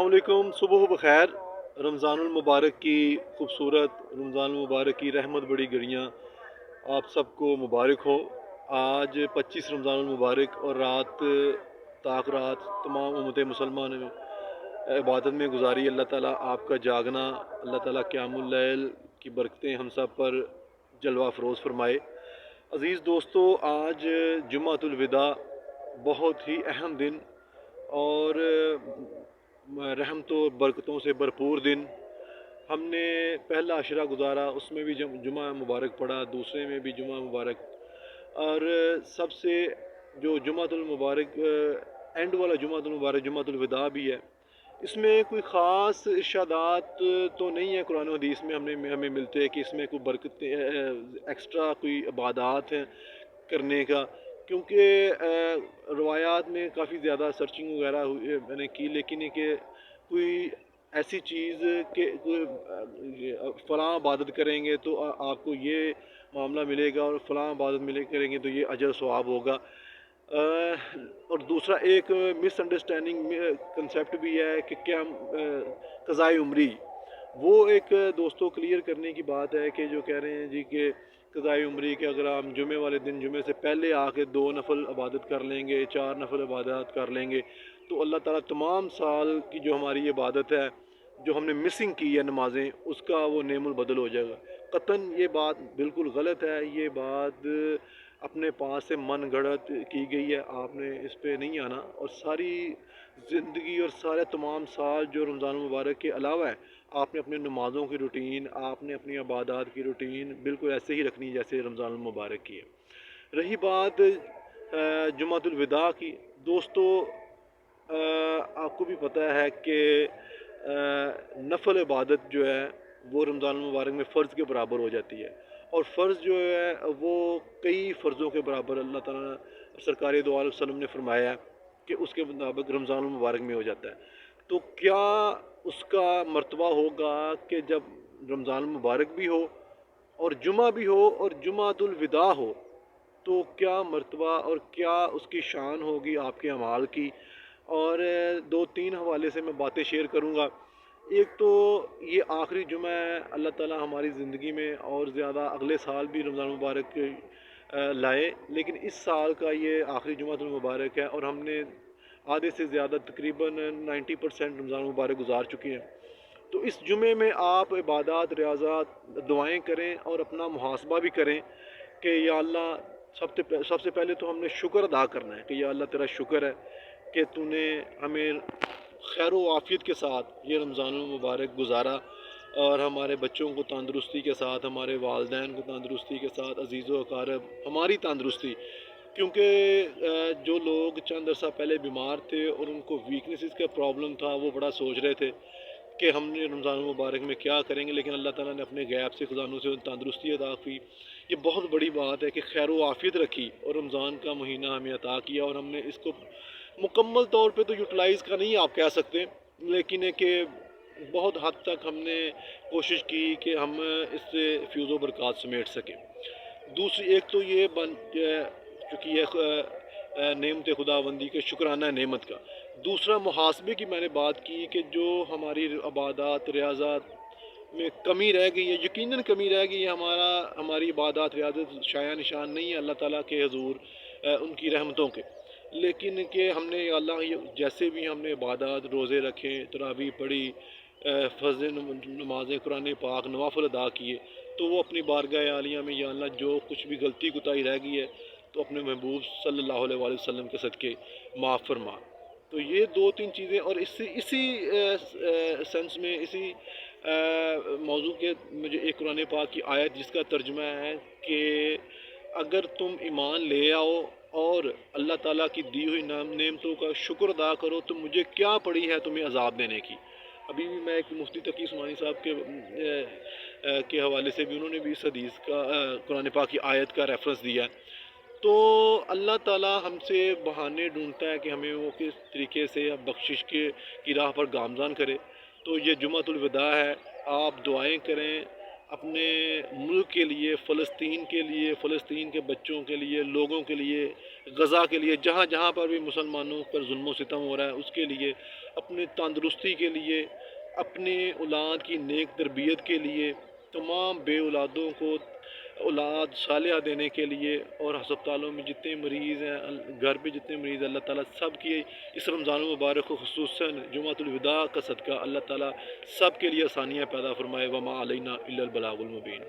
अलैकुम, सुबह बखैर। रमज़ानुल मुबारक की खूबसूरत रमज़ानुल मुबारक की रहमत बड़ी घड़ियाँ आप सबको मुबारक हो। आज 25 रमज़ानुल मुबारक और रात ताक रात तमाम उम्मत मुसलमान ने इबादत में गुजारी। अल्लाह ताला आपका जागना, अल्लाह ताला क़यामुल लैल की बरकतें हम सब पर जलवा अफरोज़ फरमाए। अज़ीज़ दोस्तों, आज जुम्मतुल विदा बहुत ही अहम दिन और रहम तो बरकतों से भरपूर दिन। हमने पहला अशरा गुजारा, उसमें भी जुमा मुबारक पढ़ा, दूसरे में भी जुमा मुबारक, और सबसे जो जुमातुल मुबारक एंड वाला जुमातुल मुबारक जुमातुल विदा भी है। इसमें कोई ख़ास इरशादात तो नहीं है कुरान हदीस में हमें मिलते हैं कि इसमें कोई बरकत एक्स्ट्रा कोई इबादत हैं करने का, क्योंकि रवायात में काफ़ी ज़्यादा सर्चिंग वगैरह मैंने की, लेकिन ये कि कोई ऐसी चीज़ के फ़लाँ इबादत करेंगे तो आपको ये मामला मिलेगा और फ़लाँ इबादत करेंगे तो ये अजर सवाब होगा। और दूसरा एक मिसअंडरस्टैंडिंग कंसेप्ट भी है कि क्या क़ज़ाए उम्री, वो एक दोस्तों क्लियर करने की बात है कि जो कह रहे हैं जी कि क़ज़ाए उम्री के अगर हम जुमे वाले दिन जुमे से पहले आके 2 नफल इबादत कर लेंगे, 4 नफल इबादत कर लेंगे, तो अल्लाह ताला तमाम साल की जो हमारी इबादत है, जो हमने मिसिंग की है नमाज़ें, उसका वो नेमुल बदल हो जाएगा। कतन ये बात बिल्कुल गलत है। ये बात अपने पास से मन गढ़ंत की गई है, आपने इस पे नहीं आना। और सारी ज़िंदगी और सारे तमाम साल जो रमज़ान मुबारक के अलावा है, आपने अपनी नमाज़ों की रूटीन, आपने अपनी इबादत की रूटीन बिल्कुल ऐसे ही रखनी जैसे रमज़ान मुबारक की है। रही बात जुमातुल विदा की, दोस्तों आपको भी पता है कि नफल इबादत जो है वो रमज़ान मुबारक में फ़र्ज़ के बराबर हो जाती है, और फ़र्ज़ जो है वो कई फ़र्ज़ों के बराबर अल्लाह ताला सरकार दो आलम वसल्लम ने फरमाया है कि उसके मुताबिक रमज़ान मुबारक में हो जाता है। तो क्या उसका मर्तबा होगा कि जब रमज़ान मुबारक भी हो और जुमा भी हो और जुमातुल विदा हो, तो क्या मर्तबा और क्या उसकी शान होगी आपके अमाल की। और 2-3 हवाले से मैं बातें शेयर करूँगा। एक तो ये आखिरी जुमा है, अल्लाह ताला हमारी ज़िंदगी में और ज़्यादा अगले साल भी रमज़ान मुबारक लाए, लेकिन इस साल का ये आखिरी जुमातुल मुबारक है और हमने आधे से ज़्यादा तकरीबन 90% रमज़ान मुबारक गुजार चुके हैं। तो इस जुमे में आप इबादत, रियाज़त, दुआएं करें और अपना मुहासबा भी करें कि या अल्लाह, सबसे पहले तो हमने शुक्र अदा करना है कि या अल्लाह तेरा शुक्र है कि तूने हमें खैर व आफ़ियत के साथ ये रमज़ान मुबारक गुजारा, और हमारे बच्चों को तंदुरुस्ती के साथ, हमारे वालदैन को तंदुरुस्ती के साथ, अज़ीज़ व अक़ारब हमारी तंदुरुस्ती, क्योंकि जो लोग चंद अर्सा पहले बीमार थे और उनको वीकनेस का प्रॉब्लम था, वो बड़ा सोच रहे थे कि हमने रमज़ान मुबारक में क्या करेंगे, लेकिन अल्लाह ताला ने अपने गैब से ख़ज़ानों से तंदुरुस्ती अता की। ये बहुत बड़ी बात है कि खैर व आफ़ियत रखी और रमज़ान का महीना हमें अता किया, और हमने इसको मुकम्मल तौर पे तो यूटिलाइज़ का नहीं आप कह सकते, लेकिन है कि बहुत हद तक हमने कोशिश की कि हम इससे फ्यूज़ व बरक़ात समेट सकें। दूसरी एक तो ये चूँकि ये नेमत खुदाबंदी के शुक्राना नेमत का। दूसरा मुहासबे की मैंने बात की कि जो हमारी इबादत, रियाज़त में कमी रह गई है, यकीनन कमी रह गई है। हमारी इबादत, रियाज़त शाया निशान नहीं है अल्लाह ताला के हुज़ूर उनकी रहमतों के, लेकिन कि हमने अल्लाह जैसे भी हमने इबादत, रोज़े रखे, तरावी पढ़ी, फ़ज़ल नमाज़ें, कुरान पाक, नवाफ़िल अदा किए, तो वो अपनी बारगाह आलिया में या अल्लाह जो कुछ भी गलती कोताही रह गई है तो अपने महबूब सल्लल्लाहु अलैहि वसल्लम के सदक़े माफ़ फरमा। तो ये 2-3 चीज़ें, और इसी सेंस में, इसी मौजू के मुझे एक कुरान पाक की आयत जिसका तर्जुमा है कि अगर तुम ईमान ले आओ और अल्लाह ताला की दी हुई नेमतों का शुक्र अदा करो तो मुझे क्या पड़ी है तुम्हें अजाब देने की। अभी भी मैं एक मुफ्ती तकी उस्मानी साहब के हवाले से भी उन्होंने भी इस हदीस का कुरान पाक की आयत का रेफरेंस दिया है। तो अल्लाह ताला हमसे बहाने ढूंढता है कि हमें वो किस तरीके से बख्शिश की राह पर गामज़ान करे। तो ये जुमातुल विदा है, आप दुआएं करें, اپنے ملک کے لیے، فلسطین کے لیے، فلسطین کے بچوں کے لیے، لوگوں کے لیے، غزہ کے لیے، جہاں جہاں پر بھی مسلمانوں پر ظلم و ستم ہو رہا ہے اس کے لیے، اپنی تندرستی کے لیے، اپنی اولاد کی نیک تربیت کے لیے، تمام بے اولادوں کو اولاد صالحہ دینے کے لیے، اور ہسپتالوں میں جتنے مریض ہیں، گھر پہ جتنے مریض ہیں، اللہ تعالیٰ سب کی اس رمضان المبارک کو خصوصاً جمعۃ الوداع کا صدقہ اللہ تعالیٰ سب کے لیے آسانیاں پیدا فرمائے۔ وما علینا الا البلاغ المبین۔